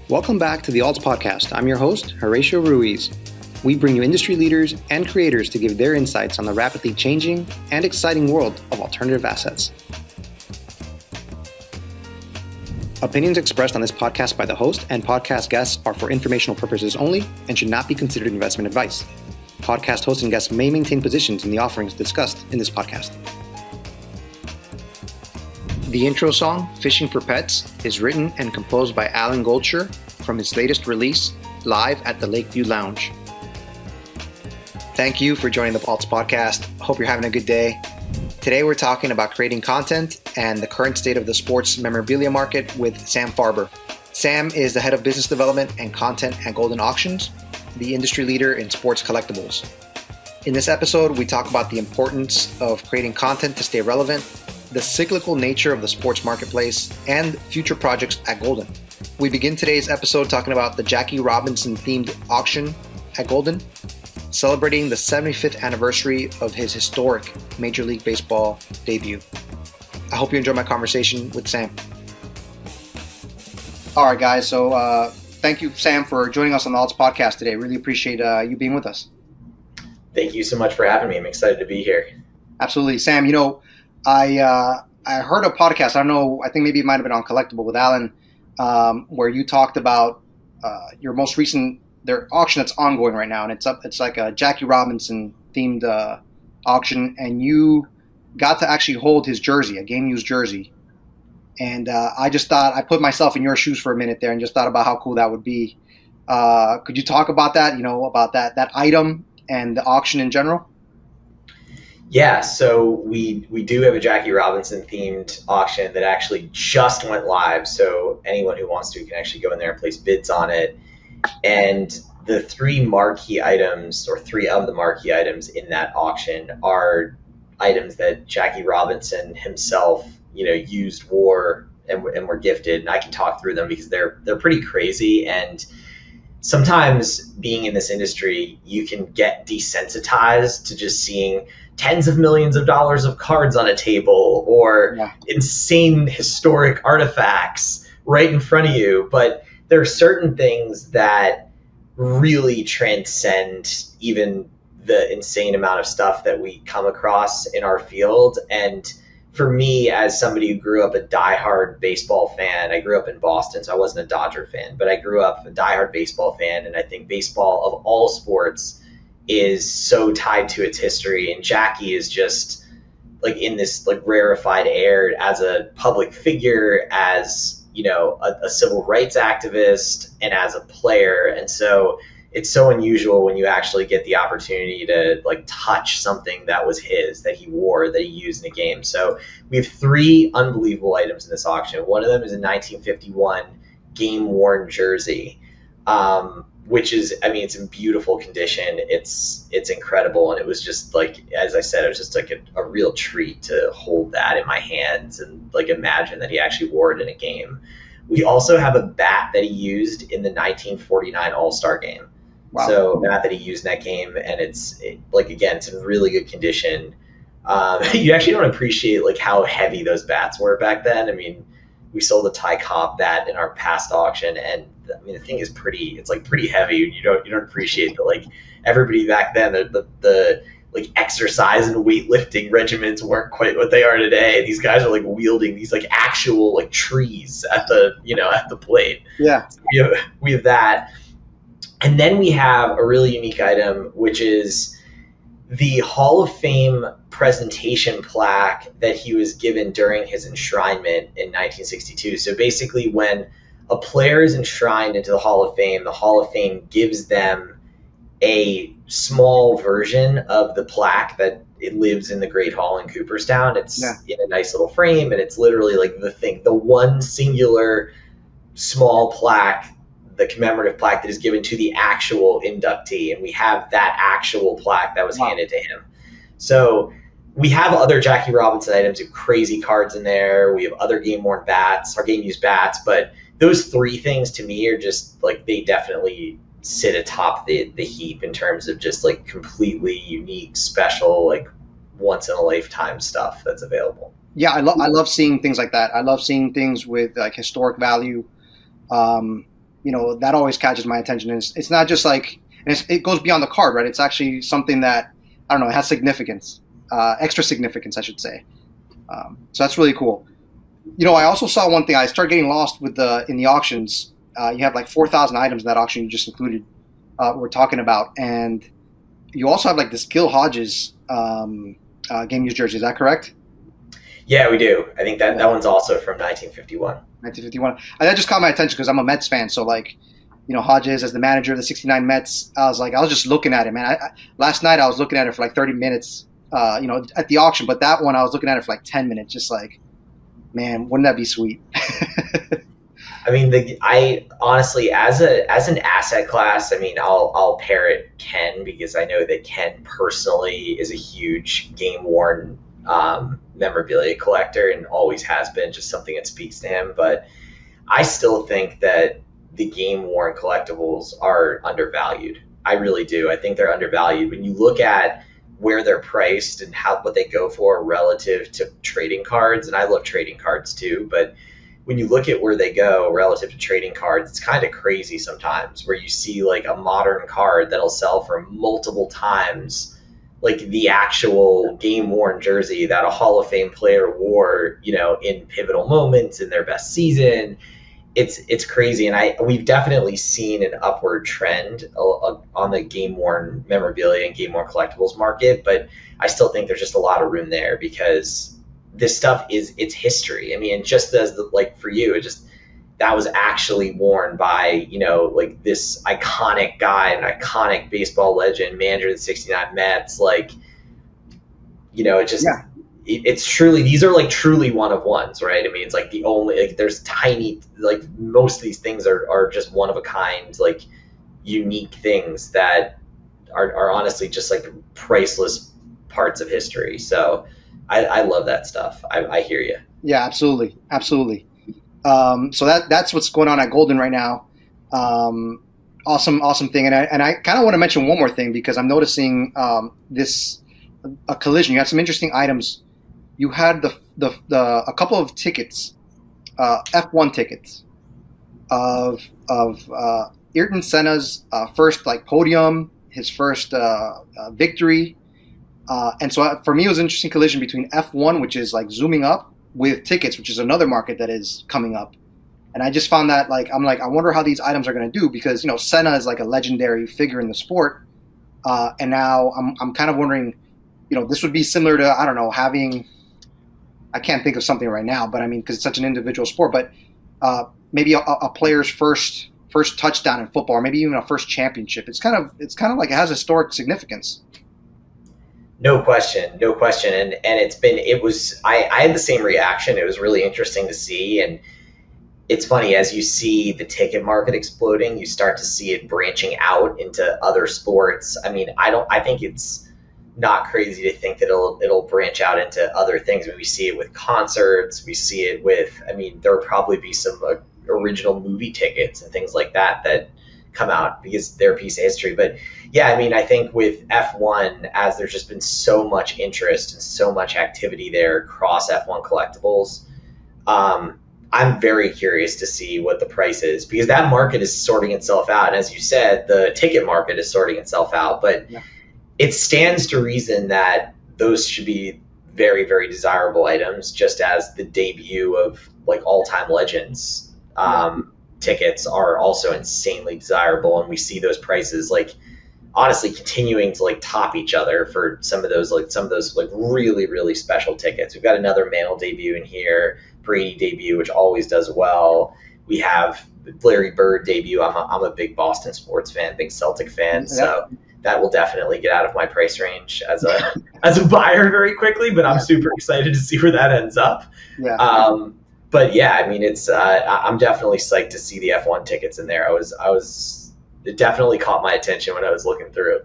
Welcome back to the Alts Podcast. I'm your host, Horacio Ruiz. We bring you industry leaders and creators to give their insights on the rapidly changing and exciting world of alternative assets. Opinions expressed on this podcast by the host and podcast guests are for informational purposes only and should not be considered investment advice. Podcast hosts and guests may maintain positions in the offerings discussed in this podcast. The intro song, Fishing for Pets, is written and composed by Alan Goldshire from his latest release, Live at the Lakeview Lounge. Thank you for joining the Alts Podcast. Hope you're having a good day. Today we're talking about creating content and the current state of the sports memorabilia market with Sam Farber. Sam is the head of business development and content at Goldin Auctions, the industry leader in sports collectibles. In this episode, we talk about the importance of creating content to stay relevant, the cyclical nature of the sports marketplace, and future projects at Goldin. We begin today's episode talking about the Jackie Robinson-themed auction at Goldin, celebrating the 75th anniversary of his historic Major League Baseball debut. I hope you enjoy my conversation with Sam. All right, guys. So thank you, Sam, for joining us on the Alts Podcast today. Really appreciate you being with us. Thank you so much for having me. I'm excited to be here. Absolutely. Sam, I heard a podcast, I don't know, I think maybe it might have been on Collectible with Alan, where you talked about your most recent their auction that's ongoing right now, and it's like a Jackie Robinson themed auction, and you got to actually hold his jersey, a game used jersey. And I just thought, I put myself in your shoes for a minute there and just thought about how cool that would be. Could you talk about that, about that item and the auction in general? Yeah, so we do have a Jackie Robinson themed auction that actually just went live. So anyone who wants to can actually go in there and place bids on it. And the three of the marquee items in that auction are items that Jackie Robinson himself, used, wore, and were gifted. And I can talk through them because they're pretty crazy. And sometimes being in this industry, you can get desensitized to just seeing tens of millions of dollars of cards on a table or insane historic artifacts right in front of you. But there are certain things that really transcend even the insane amount of stuff that we come across in our field. And for me, as somebody who grew up a diehard baseball fan, I grew up in Boston, so I wasn't a Dodger fan, but I grew up a diehard baseball fan. And I think baseball of all sports is so tied to its history. And Jackie is just like in this like rarefied air as a public figure, as a civil rights activist, and as a player. And so it's so unusual when you actually get the opportunity to like touch something that was his, that he wore, that he used in a game. So we have three unbelievable items in this auction. One of them is a 1951 game worn jersey, which is, it's in beautiful condition. It's incredible. And it was just like, as I said, it was just like a real treat to hold that in my hands and like imagine that he actually wore it in a game. We also have a bat that he used in the 1949 All-Star game. Wow. So a bat that he used in that game, and it's in really good condition. You actually don't appreciate like how heavy those bats were back then. We sold a Ty Cobb bat in our past auction, and the thing is pretty heavy. You don't appreciate that like everybody back then, the like exercise and weightlifting regimens weren't quite what they are today. These guys are like wielding these like actual like trees at the plate. Yeah. So we have that. And then we have a really unique item, which is the Hall of Fame presentation plaque that he was given during his enshrinement in 1962. So basically when a player is enshrined into the Hall of Fame gives them a small version of the plaque that it lives in the Great Hall in Cooperstown. It's in a nice little frame, and it's literally like the one singular small plaque, the commemorative plaque that is given to the actual inductee. And we have that actual plaque that was handed to him. So we have other Jackie Robinson items, with crazy cards in there. We have other game-worn bats, or game-used bats. But those three things to me are just like, they definitely sit atop the heap in terms of just like completely unique, special, like once-in-a-lifetime stuff that's available. Yeah, I love seeing things like that. I love seeing things with like historic value. that always catches my attention. And it's not just like, and it goes beyond the card, right? It's actually something that, I don't know, it has significance, extra significance, I should say. So that's really cool. I also saw one thing. I started getting lost in the auctions. You have like 4,000 items in that auction you just included. We're talking about, and you also have like this Gil Hodges game used jersey. Is that correct? Yeah, we do. I think that one's also from 1951. 1951. And that just caught my attention because I'm a Mets fan. So like, Hodges as the manager of the '69 Mets. I was just looking at it, man. Last night I was looking at it for like 30 minutes. At the auction, but that one I was looking at it for like 10 minutes, just like, man, wouldn't that be sweet? I mean, I honestly, as an asset class, I mean, I'll parrot Ken because I know that Ken personally is a huge game worn memorabilia collector and always has been, just something that speaks to him. But I still think that the game worn collectibles are undervalued. I really do. I think they're undervalued. When you look at where they're priced and what they go for relative to trading cards, and I love trading cards too, but when you look at where they go relative to trading cards, it's kind of crazy sometimes, where you see like a modern card that'll sell for multiple times like the actual game worn jersey that a Hall of Fame player wore, in pivotal moments in their best season. It's crazy, and we've definitely seen an upward trend on the game worn memorabilia and game worn collectibles market, but I still think there's just a lot of room there because this stuff it's history. I mean, just as for you, that was actually worn by like this iconic guy, an iconic baseball legend, manager of the '69 Mets, it's truly, these are like truly one of ones, right? I mean, it's like the only, like there's tiny, like most of these things are just one of a kind, like unique things that are honestly just like priceless parts of history. So I love that stuff. I hear you. Yeah, absolutely. Absolutely. So that's what's going on at Goldin right now. Awesome thing. And I kind of want to mention one more thing because I'm noticing a collision. You had some interesting items. You had a couple of tickets, F1 tickets of Ayrton Senna's first like podium, his first victory, and so for me it was an interesting collision between F1, which is like zooming up, with tickets, which is another market that is coming up. And I just found that I wonder how these items are going to do because Senna is like a legendary figure in the sport, and now I'm kind of wondering, this would be similar to, I don't know, having, I can't think of something right now, but I mean, because it's such an individual sport, but maybe a player's first touchdown in football, or maybe even a first championship. It's kind of like it has historic significance. No question. And I had the same reaction. It was really interesting to see. And it's funny, as you see the ticket market exploding, you start to see it branching out into other sports. I mean, I think it's not crazy to think that it'll branch out into other things. I mean, we see it with concerts. We see it with, there will probably be some original movie tickets and things like that come out because they're a piece of history. But yeah, I think with F1, as there's just been so much interest and so much activity there across F1 collectibles, I'm very curious to see what the price is because that market is sorting itself out. And as you said, the ticket market is sorting itself out, but yeah, it stands to reason that those should be very, very desirable items, just as the debut of like all-time legends. Tickets are also insanely desirable, and we see those prices like honestly continuing to like top each other for some of those really, really special tickets. We've got another Mantle debut in here, Brady debut, which always does well. We have Larry Bird debut. I'm a big Boston sports fan, big Celtic fan, so that will definitely get out of my price range as a buyer very quickly. But I'm super excited to see where that ends up. Yeah. But yeah, it's I'm definitely psyched to see the F1 tickets in there. It definitely caught my attention when I was looking through.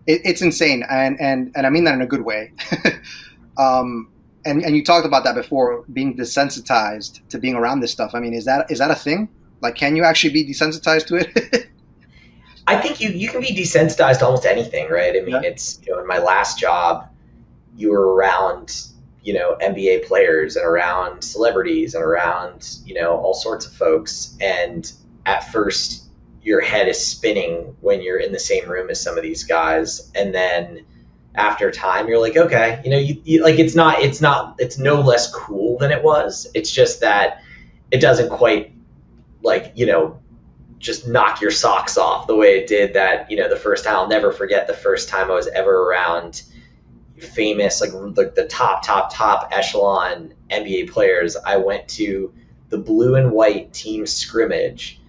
It's insane, and I mean that in a good way. And you talked about that before, being desensitized to being around this stuff. Is that a thing? Like, can you actually be desensitized to it? I think you can be desensitized to almost anything, right? It's in my last job, you were around NBA players and around celebrities and around all sorts of folks, and at first your head is spinning when you're in the same room as some of these guys. And then after time, you're like, okay, you like, it's no less cool than it was. It's just that it doesn't quite like, just knock your socks off the way it did that, the first time. I'll never forget the first time I was ever around famous, like the top echelon NBA players. I went to the blue and white team scrimmage.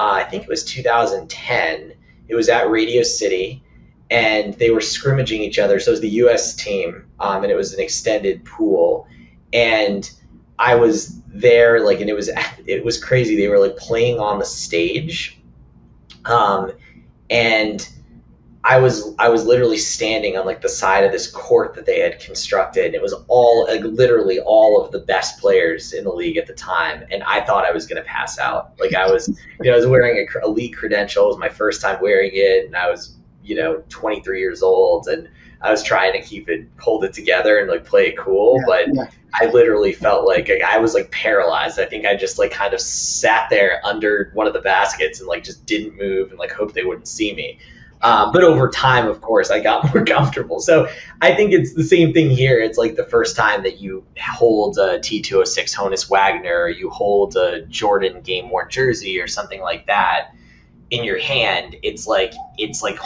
I think it was 2010. It was at Radio City, and they were scrimmaging each other. So it was the U.S. team, and it was an extended pool. And I was there, like, and it was crazy. They were like playing on the stage, and I was literally standing on like the side of this court that they had constructed. It was all like literally all of the best players in the league at the time, and I thought I was going to pass out. Like I was, I was wearing a league credential. It was my first time wearing it, and I was 23 years old, and I was trying to hold it together and like play it cool, but I literally felt like I was like paralyzed. I think I just like kind of sat there under one of the baskets and like just didn't move and like hoped they wouldn't see me. But over time, of course, I got more comfortable. So I think it's the same thing here. It's like the first time that you hold a T206 Honus Wagner, or you hold a Jordan game worn jersey or something like that in your hand. It's like,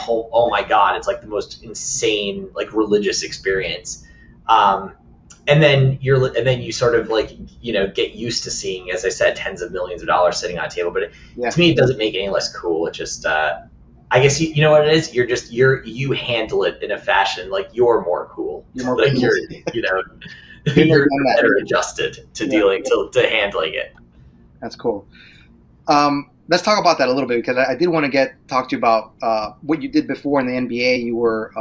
oh my God, it's like the most insane, like religious experience. And then you sort of like, get used to seeing, as I said, tens of millions of dollars sitting on a table. But to me, it doesn't make it any less cool. It just, I guess you know what it is. You handle it in a fashion like you're more cool. You're better adjusted to dealing to handling it. That's cool. Let's talk about that a little bit, because I did want to talk to you about what you did before in the NBA. You were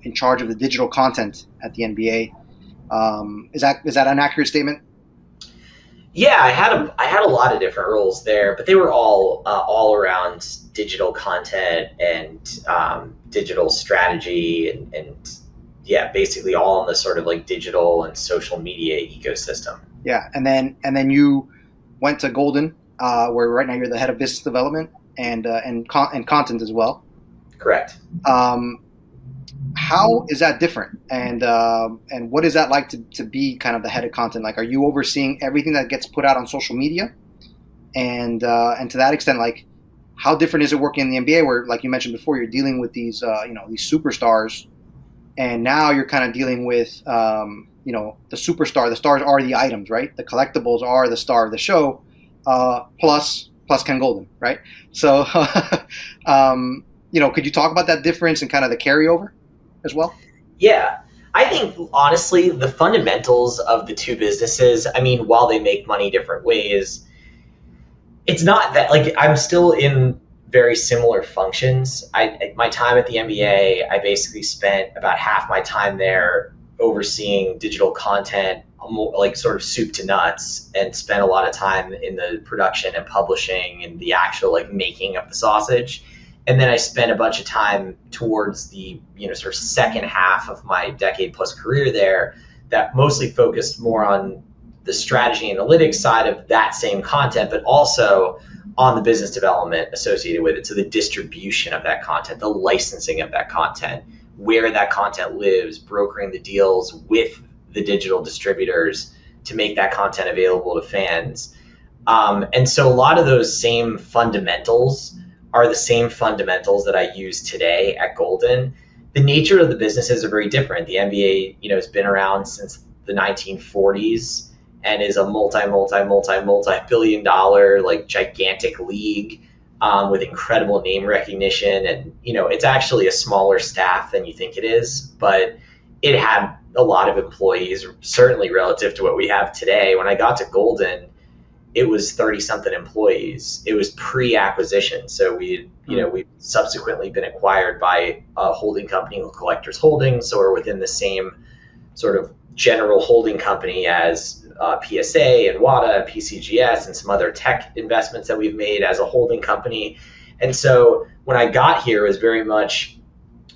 in charge of the digital content at the NBA. Is that an accurate statement? Yeah, I had a lot of different roles there, but they were all around digital content and digital strategy and basically all in the sort of like digital and social media ecosystem. Yeah, and then you went to Goldin, where right now you're the head of business development and content as well. Correct. How is that different, and what is that like to be kind of the head of content? Like, are you overseeing everything that gets put out on social media, and to that extent, like, how different is it working in the NBA, where, like you mentioned before, you're dealing with these these superstars, and now you're kind of dealing with the superstar. The stars are the items, right? The collectibles are the star of the show, plus Ken Goldin, right? So, could you talk about that difference and kind of the carryover as well? Yeah. I think, honestly, the fundamentals of the two businesses, I mean, while they make money different ways, it's not that, like, I'm still in very similar functions. My time at the NBA, I basically spent about half my time there overseeing digital content, like sort of soup to nuts, and spent a lot of time in the production and publishing and the actual like making of the sausage. And then I spent a bunch of time towards the sort of second half of my decade plus career there that mostly focused more on the strategy analytics side of that same content, but also on the business development associated with it. So the distribution of that content, the licensing of that content, where that content lives, brokering the deals with the digital distributors to make that content available to fans. And so a lot of those same fundamentals are the same fundamentals that I use today at Goldin. The nature of the businesses are very different. The NBA, has been around since the 1940s and is a multi-billion dollar, like gigantic league with incredible name recognition. And, it's actually a smaller staff than you think it is, but it had a lot of employees, certainly relative to what we have today. When I got to Goldin, it was 30-something employees. It was pre-acquisition. So we've subsequently been acquired by a holding company, Collectors Holdings. So we're within the same sort of general holding company as PSA and WADA, PCGS, and some other tech investments that we've made as a holding company. And so when I got here, it was very much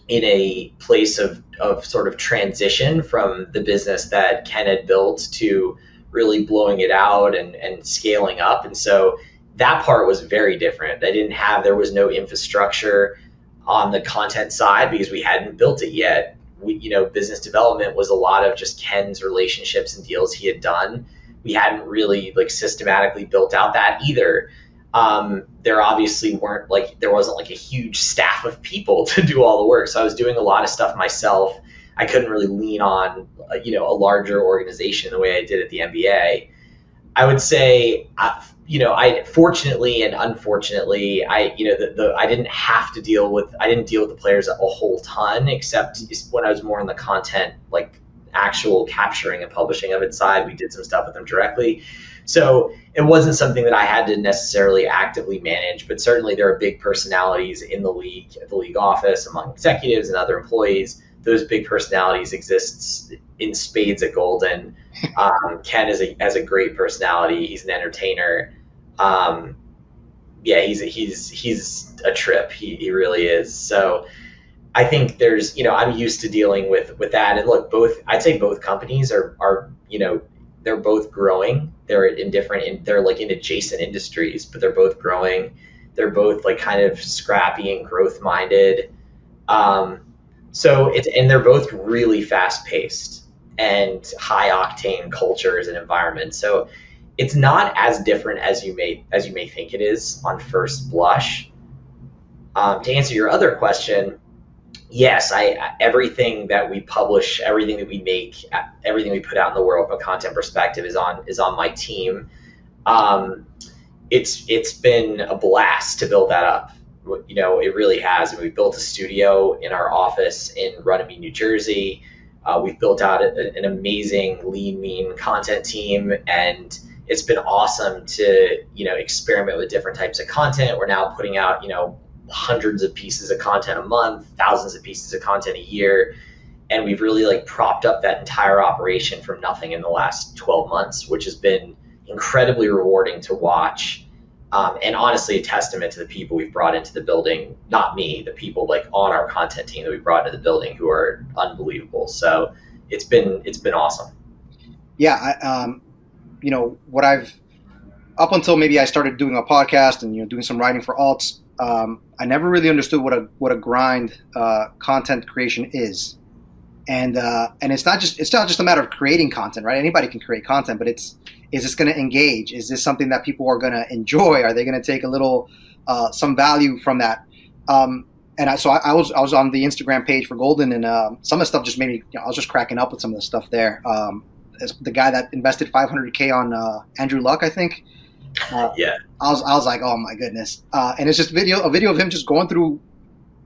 in a place of sort of transition from the business that Ken had built to really blowing it out and scaling up. And so that part was very different. There was no infrastructure on the content side because we hadn't built it yet. Business development was a lot of just Ken's relationships and deals he had done. We hadn't really like systematically built out that either. There obviously there wasn't like a huge staff of people to do all the work. So I was doing a lot of stuff myself. I couldn't really lean on, a larger organization the way I did at the NBA. I would say, I fortunately and unfortunately, I didn't deal with the players a whole ton, except when I was more on the content, like actual capturing and publishing of it side. We did some stuff with them directly. So it wasn't something that I had to necessarily actively manage, but certainly there are big personalities in the league, at the league office, among executives and other employees. Those big personalities exist in spades at Goldin. Ken has a great personality. He's an entertainer. He's a trip. He really is. So I think there's, I'm used to dealing with that. And look, I'd say both companies are they're both growing. They're they're like in adjacent industries, but they're both growing. They're both like kind of scrappy and growth minded. And they're both really fast paced and high octane cultures and environments. So it's not as different as you may think it is on first blush. To answer your other question, yes, everything that we publish, everything that we make, everything we put out in the world from a content perspective is on my team. It's been a blast to build that up. It really has. And we built a studio in our office in Runnymede, New Jersey. We've built out an amazing lean, mean content team, and it's been awesome to, experiment with different types of content. We're now putting out, hundreds of pieces of content a month, thousands of pieces of content a year. And we've really like propped up that entire operation from nothing in the last 12 months, which has been incredibly rewarding to watch. And honestly, a testament to the people we've brought into the building, not me, the people like on our content team that we brought into the building who are unbelievable. So it's been awesome. Yeah. What I've, up until maybe I started doing a podcast and, doing some writing for alts, I never really understood what a grind content creation is. And it's not just a matter of creating content, right? Anybody can create content, but is this going to engage? Is this something that people are going to enjoy? Are they going to take a little some value from that? I was on the Instagram page for Goldin, and some of the stuff just made me. I was just cracking up with some of the stuff there. The guy that invested $500K on Andrew Luck, I think. Yeah. I was like, oh my goodness, and it's just a video of him just going through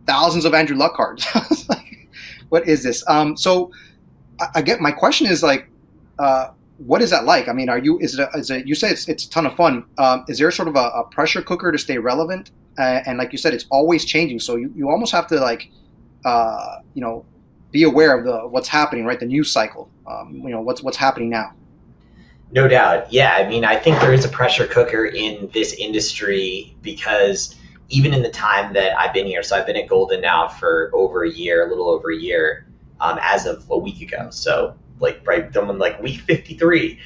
thousands of Andrew Luck cards. I was like, what is this? So I get, my question is like, what is that like? I mean, you say it's a ton of fun. Is there sort of a pressure cooker to stay relevant? And like you said, it's always changing. So you almost have to like, be aware of what's happening, right? The news cycle, what's happening now. No doubt. Yeah. I mean, I think there is a pressure cooker in this industry because even in the time that I've been here, so I've been at Goldin now for a little over a year, as of a week ago. So like someone like week 53.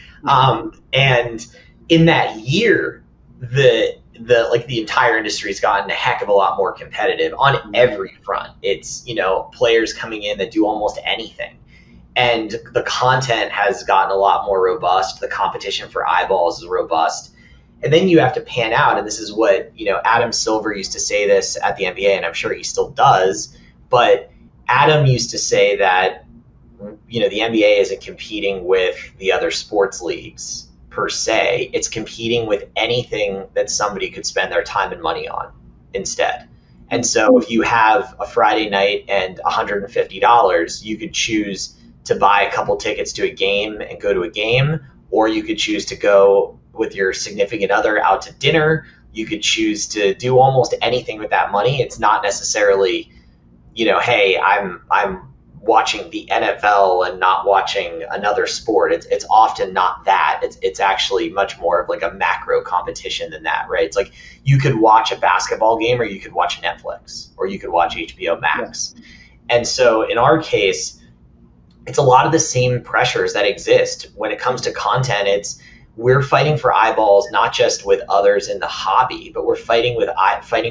And in that year, the entire industry has gotten a heck of a lot more competitive on every front. It's, players coming in that do almost anything. And the content has gotten a lot more robust. The competition for eyeballs is robust. And then you have to pan out. And this is what, Adam Silver used to say this at the NBA, and I'm sure he still does. But Adam used to say that, the NBA isn't competing with the other sports leagues per se. It's competing with anything that somebody could spend their time and money on instead. And so if you have a Friday night and $150, you could choose to buy a couple tickets to a game and go to a game, or you could choose to go with your significant other out to dinner. You could choose to do almost anything with that money. It's not necessarily, hey, I'm watching the NFL and not watching another sport. It's often not that. It's actually much more of like a macro competition than that, right? It's like you could watch a basketball game, or you could watch Netflix, or you could watch HBO Max. Yeah. And so in our case, it's a lot of the same pressures that exist when it comes to content. we're fighting for eyeballs, not just with others in the hobby, but we're fighting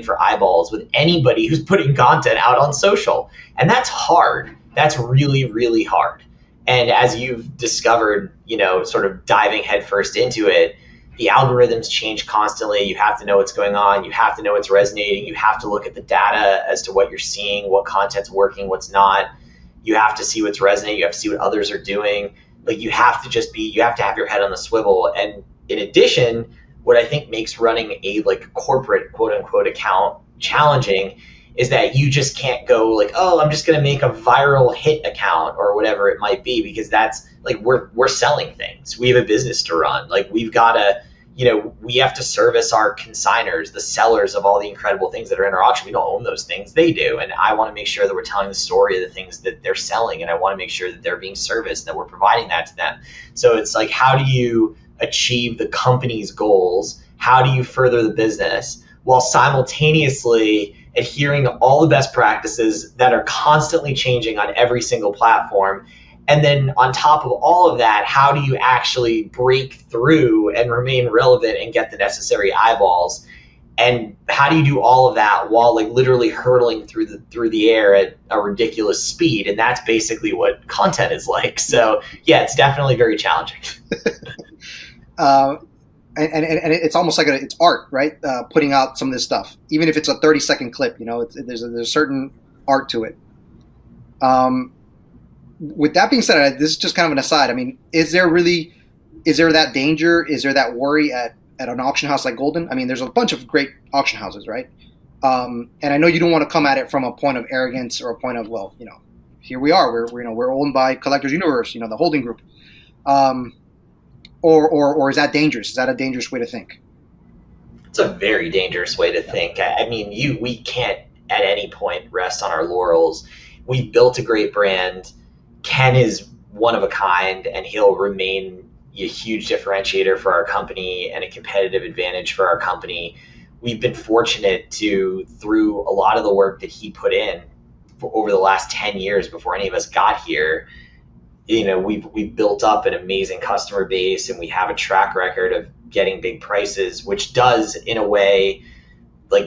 for eyeballs with anybody who's putting content out on social. And that's hard. That's really, really hard. And as you've discovered, sort of diving headfirst into it, the algorithms change constantly. You have to know what's going on. You have to know what's resonating. You have to look at the data as to what you're seeing, what content's working, what's not. You have to see what's resonating. You have to see what others are doing. Like, you have to have your head on the swivel. And in addition, what I think makes running a corporate quote unquote account challenging is that you just can't go like, oh, I'm just going to make a viral hit account or whatever it might be, because that's like, we're selling things. We have a business to run. Like, we've got to, we have to service our consigners, the sellers of all the incredible things that are in our auction. We don't own those things, they do. And I want to make sure that we're telling the story of the things that they're selling. And I want to make sure that they're being serviced, that we're providing that to them. So it's like, how do you achieve the company's goals? How do you further the business while simultaneously adhering to all the best practices that are constantly changing on every single platform? And then on top of all of that, how do you actually break through and remain relevant and get the necessary eyeballs? And how do you do all of that while literally hurtling through the air at a ridiculous speed? And that's basically what content is like. So yeah, it's definitely very challenging. And it's almost like it's art, right? Putting out some of this stuff, even if it's a 30-second clip, there's a certain art to it. With that being said, this is just kind of an aside. I mean, is there that danger? Is there that worry at an auction house like Goldin? I mean, there's a bunch of great auction houses, right? And I know you don't want to come at it from a point of arrogance or a point of, well, here we are. We're owned by Collectors Universe, the holding group. Or is that dangerous? Is that a dangerous way to think? It's a very dangerous way to think. I mean, we can't at any point rest on our laurels. We've built a great brand. Ken is one of a kind, and he'll remain a huge differentiator for our company and a competitive advantage for our company. We've been fortunate through a lot of the work that he put in over the last 10 years before any of us got here, we've built up an amazing customer base, and we have a track record of getting big prices, which does in a way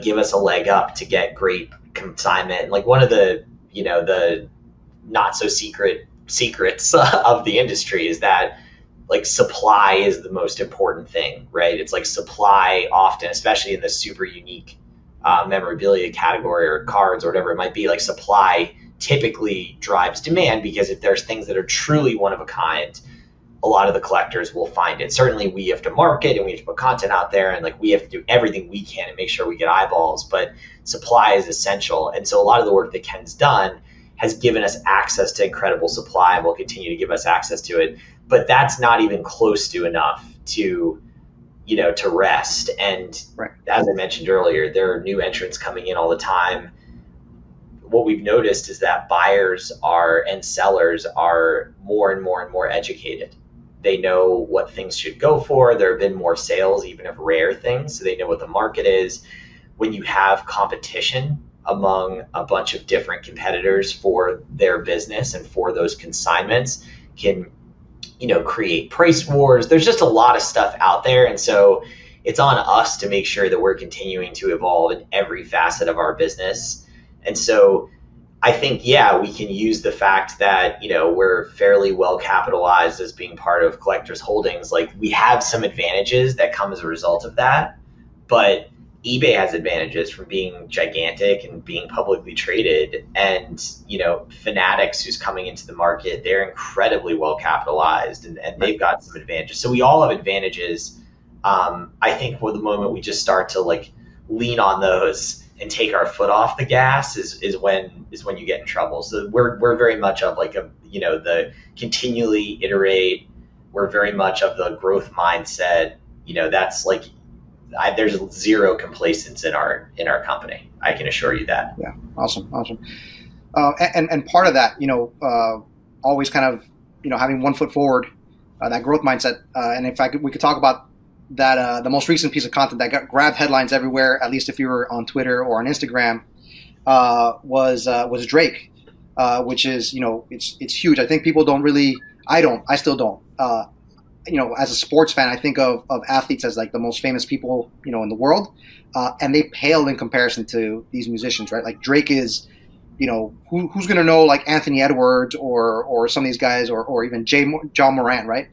give us a leg up to get great consignment. Like, one of the the not so secrets of the industry is that supply is the most important thing, right? It's supply often, especially in the super unique memorabilia category or cards or whatever it might be, supply typically drives demand, because if there's things that are truly one of a kind, a lot of the collectors will find it. Certainly we have to market and we have to put content out there, and we have to do everything we can to make sure we get eyeballs, but supply is essential. And so a lot of the work that Ken's done has given us access to incredible supply and will continue to give us access to it. But that's not even close to enough to rest. And right. As I mentioned earlier, there are new entrants coming in all the time. What we've noticed is that buyers and sellers are more and more and more educated. They know what things should go for. There have been more sales, even of rare things, so they know what the market is. When you have competition among a bunch of different competitors for their business and for those consignments, can create price wars. There's just a lot of stuff out there, and so it's on us to make sure that we're continuing to evolve in every facet of our business. And so I think, we can use the fact that, we're fairly well capitalized as being part of Collectors Holdings. We have some advantages that come as a result of that, but eBay has advantages from being gigantic and being publicly traded. And, Fanatics, who's coming into the market, they're incredibly well capitalized, and they've got some advantages. So we all have advantages. I think for the moment we just start to lean on those and take our foot off the gas is when you get in trouble. So we're very much of the continually iterate. We're very much of the growth mindset. That's there's zero complacence in our company. I can assure you that. Yeah, awesome. And part of that, always kind of having one foot forward, that growth mindset. And in fact, we could talk about that. The most recent piece of content that grabbed headlines everywhere, at least if you were on Twitter or on Instagram, was Drake, which is it's huge. I think people don't really. I still don't. as a sports fan, I think of athletes as like the most famous people, in the world, and they pale in comparison to these musicians, right? Like Drake is, who's going to know like Anthony Edwards or some of these guys or even John Moran, right?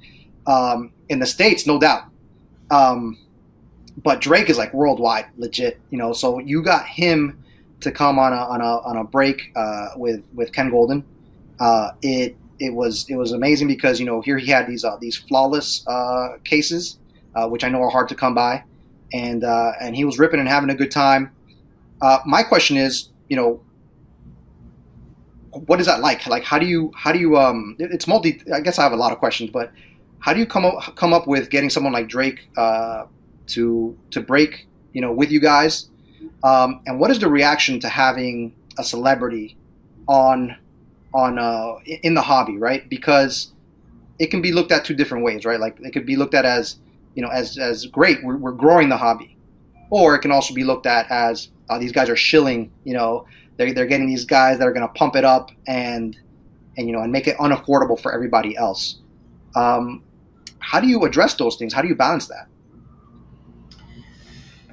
In the States, no doubt. But Drake is like worldwide, legit, So you got him to come on a break with Ken Goldin. It was amazing because here he had these flawless cases, which I know are hard to come by, and he was ripping and having a good time. My question is, what is that like? Like how do you it's multi. I guess I have a lot of questions, but how do you come up with getting someone like Drake to break with you guys? And what is the reaction to having a celebrity on in the hobby, right? Because it can be looked at two different ways, right? Like it could be looked at as as great, we're growing the hobby, or it can also be looked at as these guys are shilling, they're getting these guys that are going to pump it up and make it unaffordable for everybody else. How do you address those things? How do you balance that?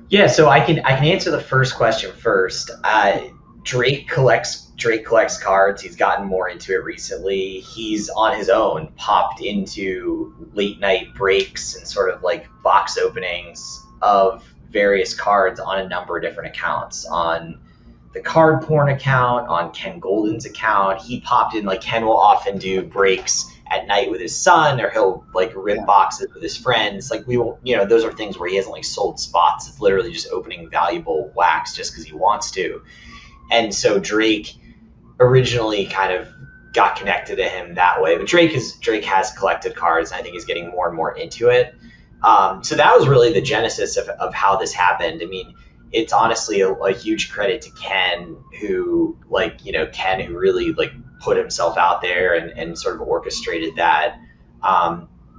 Yeah, so I can answer the first question first. Drake collects cards. He's gotten more into it recently. He's on his own popped into late night breaks and sort of like box openings of various cards on a number of different accounts. On the Card Porn account, on Ken Goldin's account, he popped in. Like Ken will often do breaks at night with his son, or he'll like rip boxes with his friends. Like we will, those are things where he hasn't like sold spots. It's literally just opening valuable wax just because he wants to. And so Drake originally kind of got connected to him that way. But Drake has collected cards, and I think he's getting more and more into it. So that was really the genesis of how this happened. I mean, it's honestly a huge credit to Ken, who really like put himself out there and sort of orchestrated that,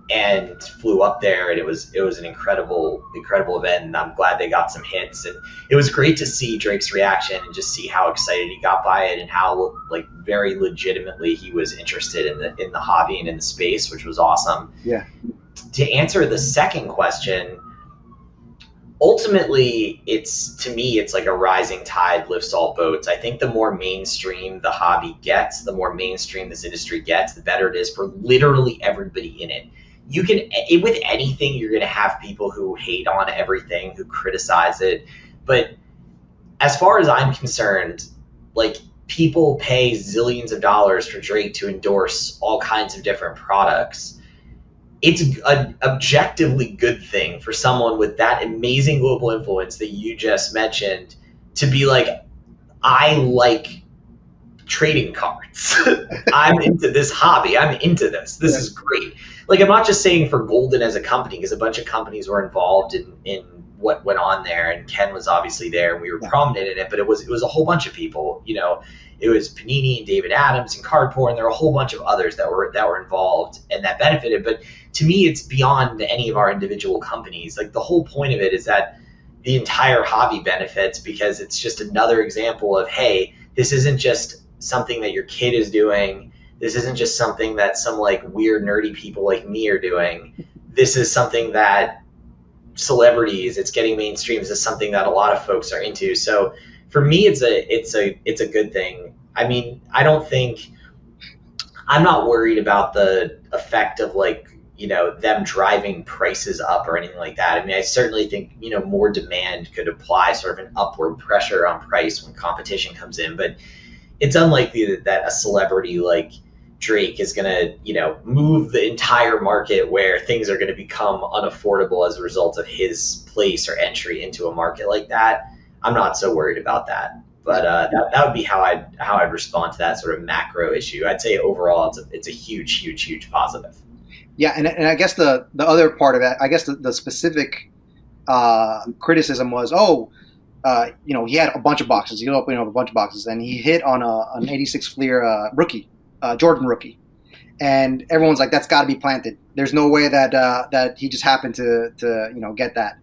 and flew up there, and it was an incredible event, and I'm glad they got some hits, and it was great to see Drake's reaction and just see how excited he got by it and how like very legitimately he was interested in the hobby and in the space, which was awesome. Yeah. To answer the second question, ultimately, to me, it's like a rising tide lifts all boats. I think the more mainstream the hobby gets, the more mainstream this industry gets, the better it is for literally everybody in it. You can, with anything, you're going to have people who hate on everything, who criticize it. But as far as I'm concerned, like people pay zillions of dollars for Drake to endorse all kinds of different products. It's an objectively good thing for someone with that amazing global influence that you just mentioned to be like, I like trading cards. I'm into this hobby. I'm into this. This is great. Like, I'm not just saying for Goldin as a company, because a bunch of companies were involved in what went on there, and Ken was obviously there, and we were prominent in it, but it was a whole bunch of people. It was Panini and David Adams and Card Porn, and there were a whole bunch of others that were involved and that benefited. But to me, it's beyond any of our individual companies. Like, the whole point of it is that the entire hobby benefits, because it's just another example of, hey, this isn't just something that your kid is doing. This isn't just something that some like weird nerdy people like me are doing. This is something that celebrities, it's getting mainstream. This is something that a lot of folks are into. So for me, it's a good thing. I mean, I'm not worried about the effect of like, them driving prices up or anything like that. I mean, I certainly think, more demand could apply sort of an upward pressure on price when competition comes in, but it's unlikely that a celebrity like Drake is going to, move the entire market where things are going to become unaffordable as a result of his place or entry into a market like that. I'm not so worried about that. But that would be how I'd respond to that sort of macro issue. I'd say overall it's a huge positive. Yeah, and I guess the other part of that, I guess the specific criticism was, he had a bunch of boxes. He was opening up a bunch of boxes, and he hit on an 86 Fleer rookie, Jordan rookie. And everyone's like, that's got to be planted. There's no way that he just happened to get that.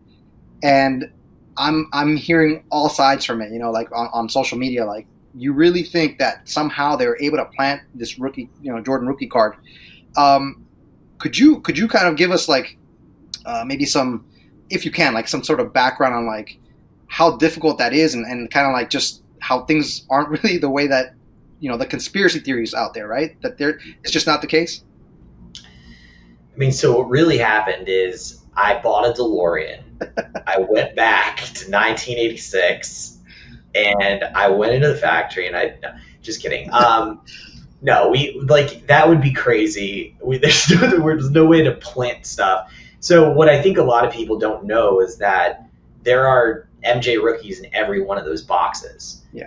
And I'm hearing all sides from it, like on social media. Like, you really think that somehow they were able to plant this rookie, Jordan rookie card? Could you kind of give us like maybe some, if you can, like some sort of background on like how difficult that is, and kind of like just how things aren't really the way that, the conspiracy theories out there, right? That it's just not the case. I mean, so what really happened is I bought a DeLorean. I went back to 1986 and I went into the factory and no, just kidding. No, that would be crazy. There's no way to plant stuff. So what I think a lot of people don't know is that there are MJ rookies in every one of those boxes. Yeah.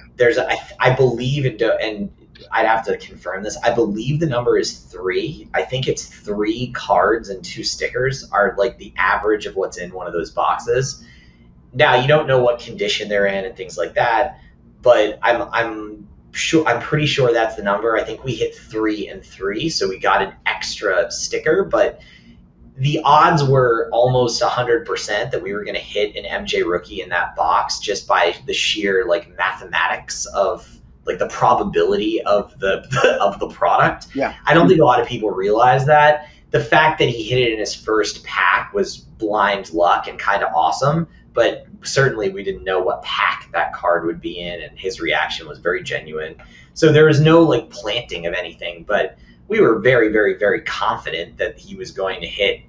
I believe, and I'd have to confirm this, I believe the number is 3. I think it's 3 cards and 2 stickers are like the average of what's in one of those boxes. Now, you don't know what condition they're in and things like that, but I'm pretty sure that's the number. I think we hit 3 and 3, so we got an extra sticker, but the odds were almost 100% that we were going to hit an MJ rookie in that box just by the sheer like mathematics of like the probability of the product. Yeah. I don't think a lot of people realize that. The fact that he hit it in his first pack was blind luck and kind of awesome, but certainly we didn't know what pack that card would be in, and his reaction was very genuine. So there was no like planting of anything, but we were very, very, very confident that he was going to hit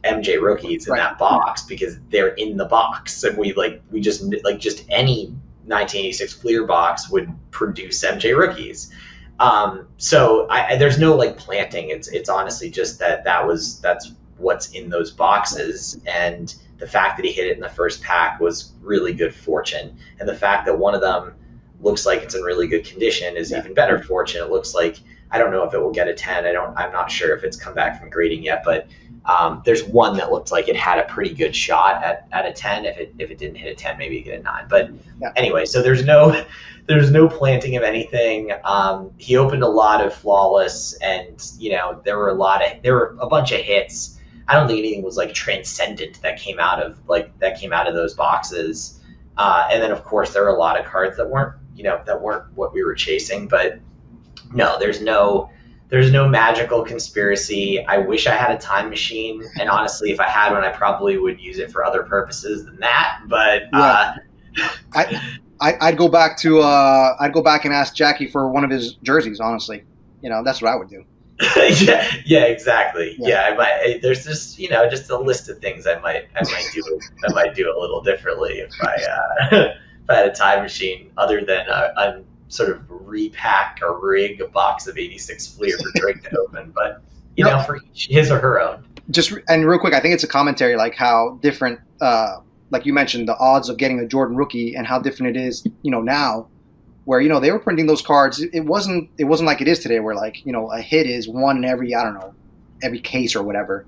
MJ rookies in that box because they're in the box, and we just any 1986 clear box would produce MJ rookies. So there's no like planting. It's honestly just that's what's in those boxes, and the fact that he hit it in the first pack was really good fortune, and the fact that one of them looks like it's in really good condition is even better fortune. It looks like, I don't know if it will get a 10. I'm not sure if it's come back from grading yet, but there's one that looked like it had a pretty good shot at a 10. If it didn't hit a 10, maybe you get a 9. But anyway, so there's no planting of anything. He opened a lot of flawless, and there were a bunch of hits. I don't think anything was like transcendent that came out of those boxes. And then of course there were a lot of cards that weren't what we were chasing, but no, there's no magical conspiracy. I wish I had a time machine, and honestly, if I had one, I probably would use it for other purposes than that. But I'd go back and ask Jackie for one of his jerseys. Honestly, that's what I would do. yeah, exactly. Yeah, I might. There's just just a list of things I might do. I might do a little differently if I had a time machine, other than I'm sort of repack or rig a box of 86 Fleer for Drake to open, but for each his or her own. And real quick, I think it's a commentary like how different, like you mentioned, the odds of getting a Jordan rookie and how different it is, now, where they were printing those cards. It wasn't like it is today, where like a hit is one in every, I don't know, every case or whatever.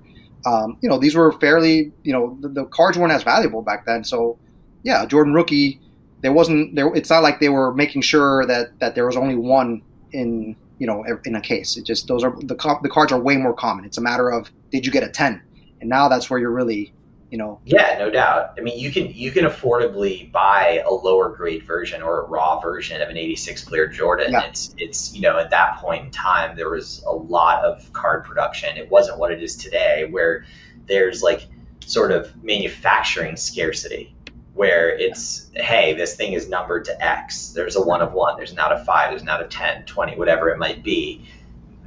These were fairly, the cards weren't as valuable back then. So yeah, a Jordan rookie. It's not like they were making sure that there was only one in a case. It just, those are the cards are way more common. It's a matter of, did you get a 10? And now that's where you're really, Yeah, no doubt. I mean, you can affordably buy a lower grade version or a raw version of an 86 clear Jordan. Yeah. It's at that point in time, there was a lot of card production. It wasn't what it is today, where there's like sort of manufacturing scarcity, where it's, hey, this thing is numbered to X. There's a 1 of 1. There's an out of 5. There's an out of 10, 20, whatever it might be.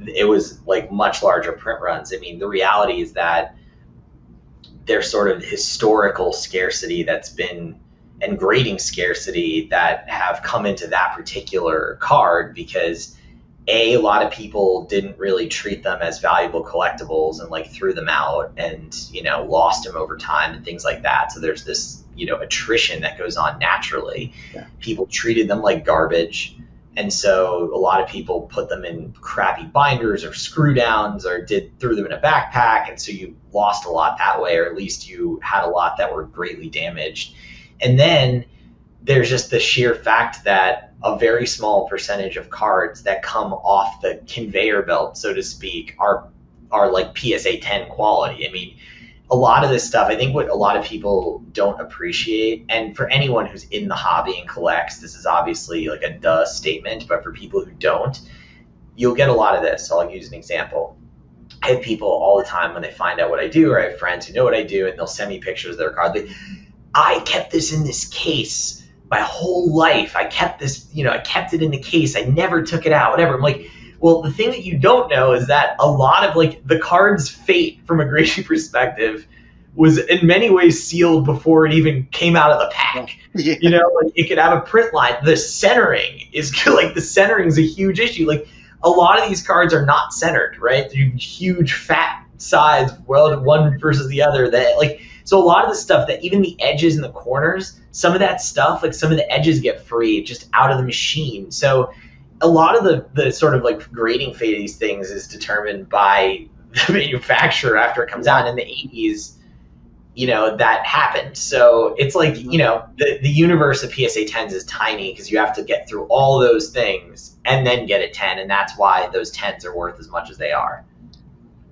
It was like much larger print runs. I mean, the reality is that there's sort of historical scarcity that's been, and grading scarcity that have come into that particular card because a lot of people didn't really treat them as valuable collectibles and like threw them out and lost them over time and things like that. So there's this attrition that goes on naturally. Yeah. People treated them like garbage, and so a lot of people put them in crappy binders or screw downs or threw them in a backpack, and so you lost a lot that way, or at least you had a lot that were greatly damaged. And then there's just the sheer fact that a very small percentage of cards that come off the conveyor belt, so to speak, are like PSA 10 quality. I mean, a lot of this stuff, I think what a lot of people don't appreciate, and for anyone who's in the hobby and collects, this is obviously like a duh statement, but for people who don't, you'll get a lot of this. So I'll use an example. I have people all the time when they find out what I do, or I have friends who know what I do, and they'll send me pictures of their card. Like, I kept this in this case my whole life. I kept this, I kept it in the case. I never took it out, whatever. I'm like, well, the thing that you don't know is that a lot of like the card's fate from a grading perspective was in many ways sealed before it even came out of the pack. Yeah. Like it could have a print line. The centering is like, the centering is a huge issue. Like a lot of these cards are not centered, right? They're huge fat sides, well, one versus the other. That like, so a lot of the stuff that even the edges and the corners, some of that stuff, like some of the edges get frayed just out of the machine. So a lot of the sort of like grading fate of these things is determined by the manufacturer after it comes out. In the 80s, that happened. So it's like, the universe of PSA 10s is tiny because you have to get through all those things and then get a 10. And that's why those 10s are worth as much as they are.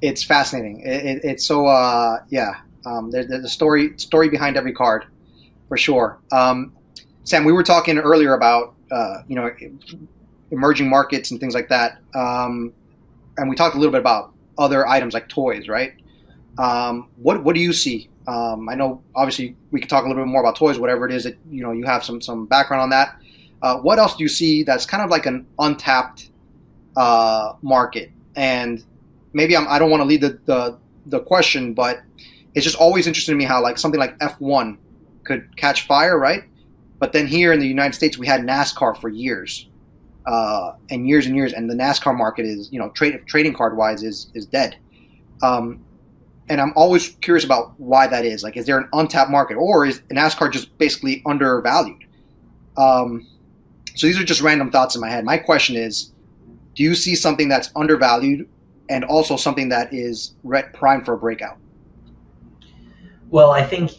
It's fascinating. It's so, there's a story behind every card for sure. Sam, we were talking earlier about, emerging markets and things like that. And we talked a little bit about other items like toys, right? What do you see? I know obviously we could talk a little bit more about toys, whatever it is that, you have some background on that. What else do you see that's kind of like an untapped market? And maybe I don't want to lead the question, but it's just always interesting to me how like something like F1 could catch fire, right? But then here in the United States, we had NASCAR for years. And years and years, and the NASCAR market is, trading card wise is dead. And I'm always curious about why that is. Like, is there an untapped market, or is NASCAR just basically undervalued? So these are just random thoughts in my head. My question is, do you see something that's undervalued and also something that is primed for a breakout? Well, I think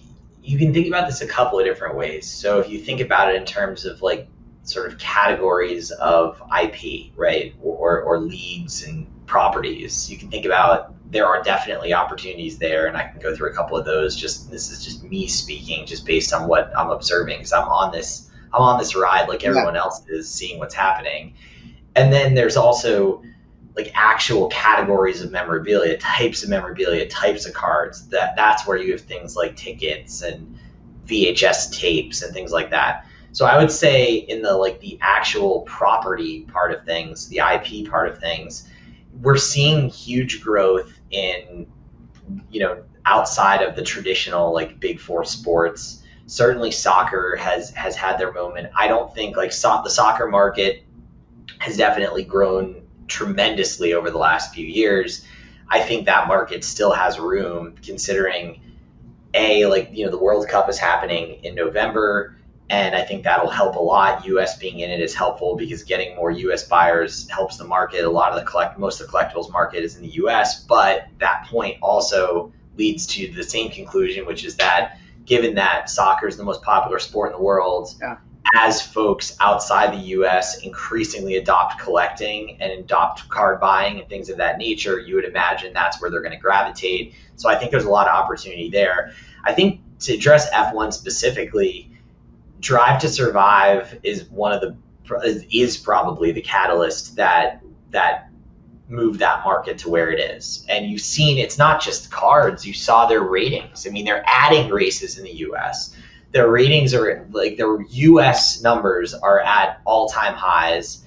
you can think about this a couple of different ways. So if you think about it in terms of like sort of categories of IP, right, or leagues and properties, you can think about there are definitely opportunities there, and I can go through a couple of those. This is just me speaking, just based on what I'm observing, because I'm on this ride like everyone else is, seeing what's happening. And then there's also like actual categories of memorabilia, types of cards. That's where you have things like tickets and VHS tapes and things like that. So I would say in the actual property part of things, the IP part of things, we're seeing huge growth in, outside of the traditional like big four sports. Certainly soccer has had their moment. I don't think the soccer market has definitely grown tremendously over the last few years. I think that market still has room, considering the World Cup is happening in November. And I think that'll help a lot. US being in it is helpful because getting more US buyers helps the market. Most of the collectibles market is in the US, but that point also leads to the same conclusion, which is that given that soccer is the most popular sport in the world, as folks outside the US increasingly adopt collecting and adopt card buying and things of that nature, you would imagine that's where they're going to gravitate. So I think there's a lot of opportunity there. I think to address F1 specifically, Drive to Survive is probably the catalyst that moved that market to where it is. And you've seen it's not just cards. You saw their ratings. I mean, they're adding races in the US. Their ratings are their US numbers are at all-time highs.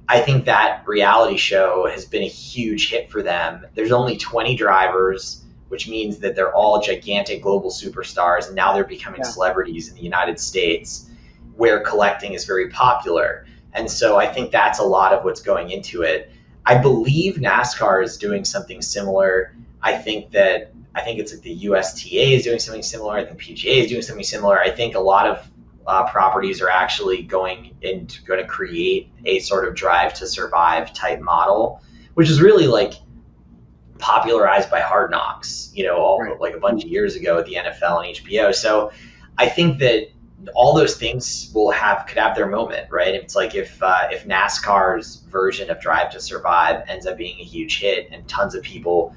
I think that reality show has been a huge hit for them. There's only 20 drivers, which means that they're all gigantic global superstars, and now they're becoming celebrities in the United States, where collecting is very popular. And so I think that's a lot of what's going into it. I believe NASCAR is doing something similar. I think it's like the USTA is doing something similar. I think PGA is doing something similar. I think a lot of properties are actually going to create a sort of Drive to Survive type model, which is really like popularized by Hard Knocks, like a bunch of years ago at the NFL and HBO. So I think that all those things could have their moment, right? It's like if NASCAR's version of Drive to Survive ends up being a huge hit and tons of people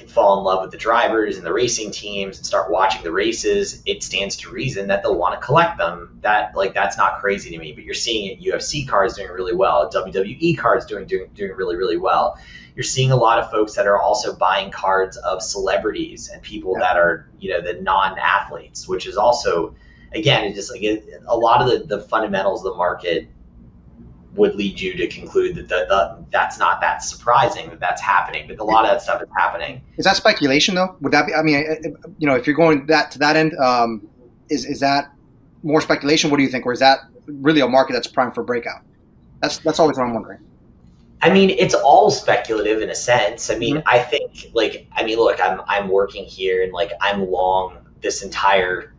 fall in love with the drivers and the racing teams and start watching the races, it stands to reason that they'll want to collect them. That's not crazy to me, but you're seeing it. UFC cards doing really well, WWE cards doing really, really well. you're seeing a lot of folks that are also buying cards of celebrities and people that are, the non-athletes, which is also, again, it's just like a lot of the fundamentals of the market would lead you to conclude that that's not that surprising that that's happening, but a lot of that stuff is happening. Is that speculation though? Would that be? I mean, if you're going to that end, is that more speculation? What do you think, or is that really a market that's primed for breakout? That's always what I'm wondering. I mean, it's all speculative in a sense. I mean, I think look, I'm working here and I'm long this entire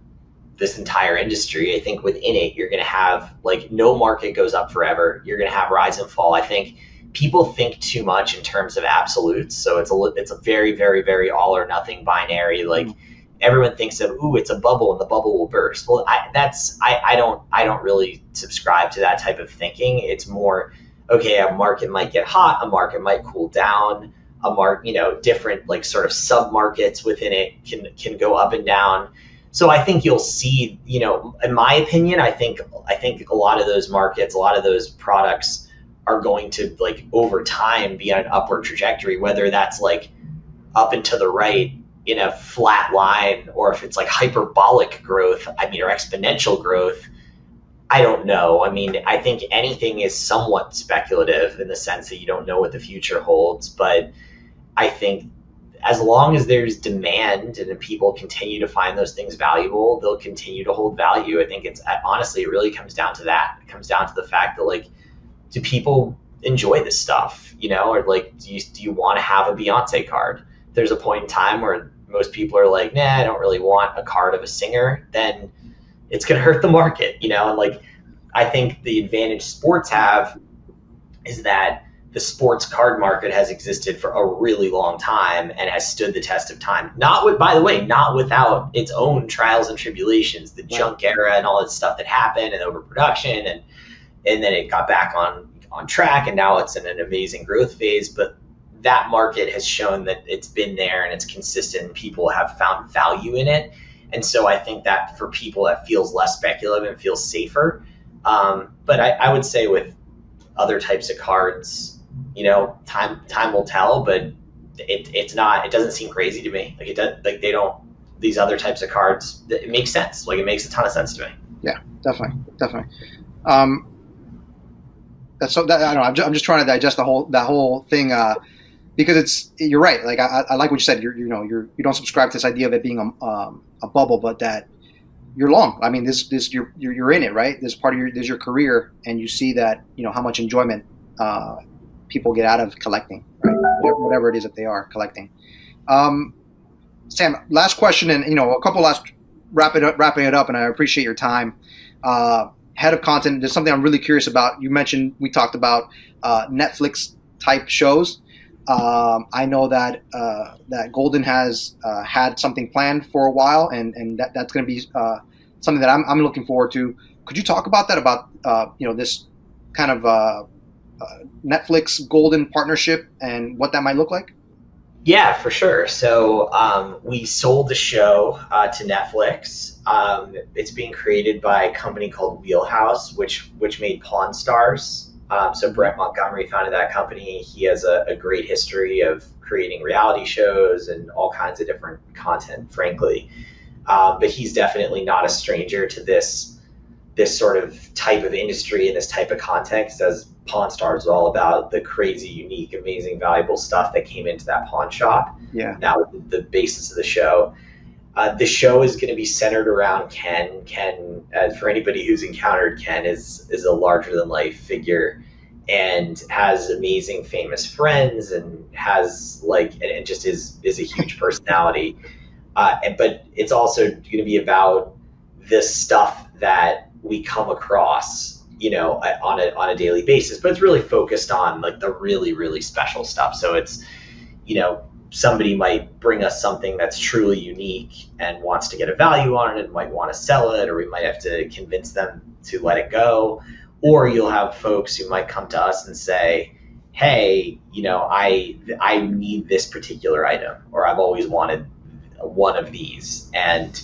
industry. I think within it, you're going to have no market goes up forever. You're going to have rise and fall. I think people think too much in terms of absolutes. So it's a very, very, very all or nothing binary. Everyone thinks of, it's a bubble and the bubble will burst. Well, I don't really subscribe to that type of thinking. It's more, okay, a market might get hot, a market might cool down, different sort of sub markets within it can go up and down. So I think you'll see, in my opinion, I think a lot of those markets, a lot of those products are going to over time be on an upward trajectory, whether that's up and to the right in a flat line, or if it's hyperbolic growth, or exponential growth. I don't know. I mean, I think anything is somewhat speculative in the sense that you don't know what the future holds, but I think as long as there's demand and people continue to find those things valuable, they'll continue to hold value. I think honestly, it really comes down to that. It comes down to the fact that do people enjoy this stuff, or do you want to have a Beyonce card? There's a point in time where most people are like, nah, I don't really want a card of a singer. Then it's going to hurt the market, and I think the advantage sports have is that the sports card market has existed for a really long time and has stood the test of time. Not without its own trials and tribulations, the junk era and all that stuff that happened and overproduction, and then it got back on track, and now it's in an amazing growth phase. But that market has shown that it's been there and it's consistent and people have found value in it. And so I think that for people that feels less speculative and feels safer. But I would say with other types of cards, time will tell, but it doesn't seem crazy to me. These other types of cards, it makes sense. It makes a ton of sense to me. Yeah, definitely. I'm just trying to digest that whole thing, because you're right. I like what you said. You don't subscribe to this idea of it being a bubble, but that you're long. I mean, you're in it, right? This part of your career, and you see that how much enjoyment people get out of collecting, right? Whatever it is that they are collecting. Sam, last question, and a couple last wrapping it up, and I appreciate your time. Head of content, there's something I'm really curious about. We talked about Netflix type shows. I know that Goldin has had something planned for a while, and that's going to be something that I'm looking forward to. Could you talk about that? About this kind of Netflix Goldin partnership and what that might look like? Yeah, for sure. So we sold the show to Netflix. It's being created by a company called Wheelhouse, which made Pawn Stars. So Brett Montgomery founded that company. He has a great history of creating reality shows and all kinds of different content, frankly. But he's definitely not a stranger to this sort of type of industry and this type of context, as Pawn Stars is all about the crazy, unique, amazing, valuable stuff that came into that pawn shop. Yeah. That was the basis of the show. The show is going to be centered around Ken. Ken, for anybody who's encountered Ken, is a larger than life figure and has amazing, famous friends, and has and just is a huge personality. But it's also going to be about this stuff that we come across, on a daily basis. But it's really focused on the really, really special stuff. So it's, somebody might bring us something that's truly unique and wants to get a value on it and might want to sell it, or we might have to convince them to let it go. Or you'll have folks who might come to us and say, hey, I need this particular item, or I've always wanted one of these, and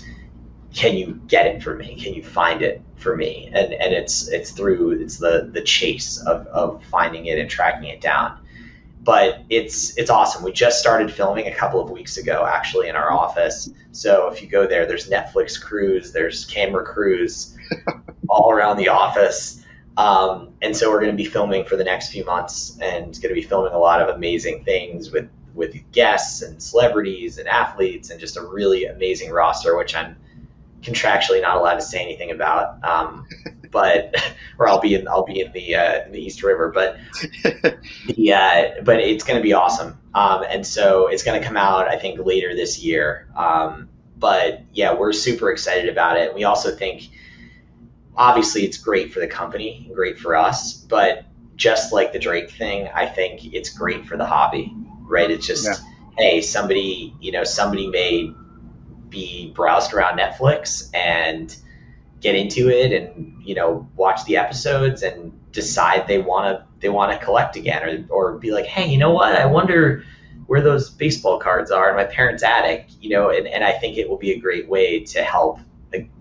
can you get it for me? Can you find it for me? And it's the chase of finding it and tracking it down. But it's awesome. We just started filming a couple of weeks ago, actually, in our office. So if you go there, there's Netflix crews, there's camera crews all around the office. And so we're going to be filming for the next few months, and going to be filming a lot of amazing things with guests and celebrities and athletes, and just a really amazing roster, which I'm contractually not allowed to say anything about. But or I'll be in the East River, but but it's going to be awesome. And so it's going to come out, I think, later this year. But yeah, we're super excited about it. We also think, obviously, it's great for the company and great for us, but just like the Drake thing, I think it's great for the hobby, right? It's just, hey, somebody may be browsed around Netflix and get into it and, watch the episodes and decide they want to collect again, or be like, hey, you know what? I wonder where those baseball cards are in my parents' attic, and I think it will be a great way to help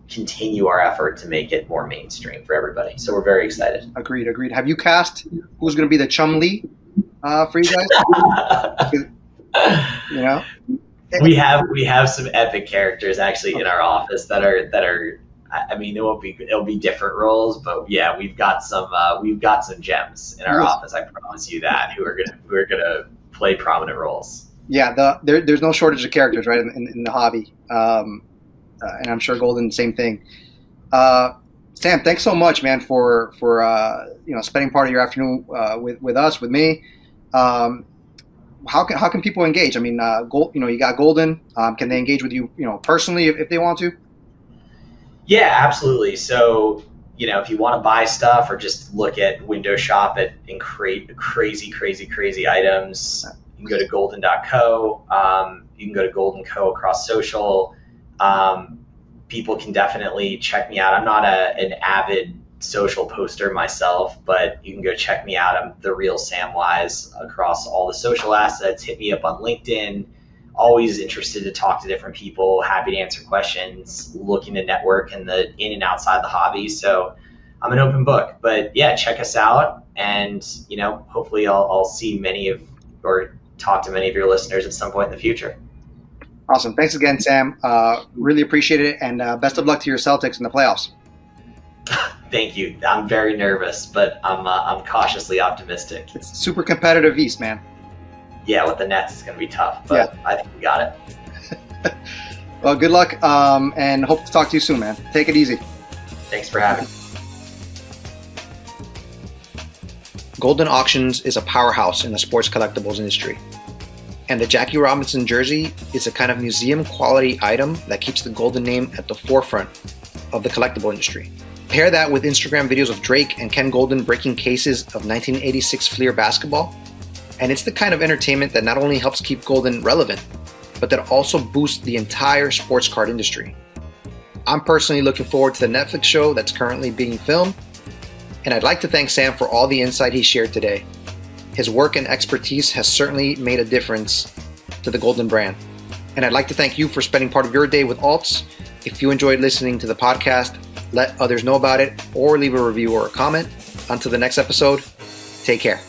continue our effort to make it more mainstream for everybody. So we're very excited. Agreed. Have you cast who's going to be the Chum Lee for you guys? We have some epic characters actually in our office that are. I mean, it'll be different roles, but yeah, we've got some gems in our office. I promise you that who are gonna play prominent roles. Yeah, there's no shortage of characters, right, in the hobby, and I'm sure Goldin, same thing. Sam, thanks so much, man, for spending part of your afternoon with us, with me. How can people engage? I mean, you got Goldin. Can they engage with you, personally if they want to? Yeah, absolutely. So, if you want to buy stuff or just look at window shop and create crazy items, you can go to goldin.co. You can go to Goldin Co. across social. People can definitely check me out. I'm not an avid social poster myself, but you can go check me out. I'm the real Samwise across all the social assets. Hit me up on LinkedIn. Always interested to talk to different people, happy to answer questions, looking to network in and outside the hobby. So I'm an open book, but yeah, check us out. And, hopefully I'll see or talk to many of your listeners at some point in the future. Awesome. Thanks again, Sam. Really appreciate it. And best of luck to your Celtics in the playoffs. Thank you. I'm very nervous, but I'm cautiously optimistic. It's super competitive East, man. Yeah, with the Nets, it's going to be tough, but yeah. I think we got it. Well, good luck, and hope to talk to you soon, man. Take it easy. Thanks for having me. Goldin Auctions is a powerhouse in the sports collectibles industry. And the Jackie Robinson jersey is a kind of museum-quality item that keeps the Goldin name at the forefront of the collectible industry. Pair that with Instagram videos of Drake and Ken Goldin breaking cases of 1986 Fleer basketball, and it's the kind of entertainment that not only helps keep Goldin relevant, but that also boosts the entire sports card industry. I'm personally looking forward to the Netflix show that's currently being filmed, and I'd like to thank Sam for all the insight he shared today. His work and expertise has certainly made a difference to the Goldin brand. And I'd like to thank you for spending part of your day with Alts. If you enjoyed listening to the podcast, let others know about it or leave a review or a comment. Until the next episode, take care.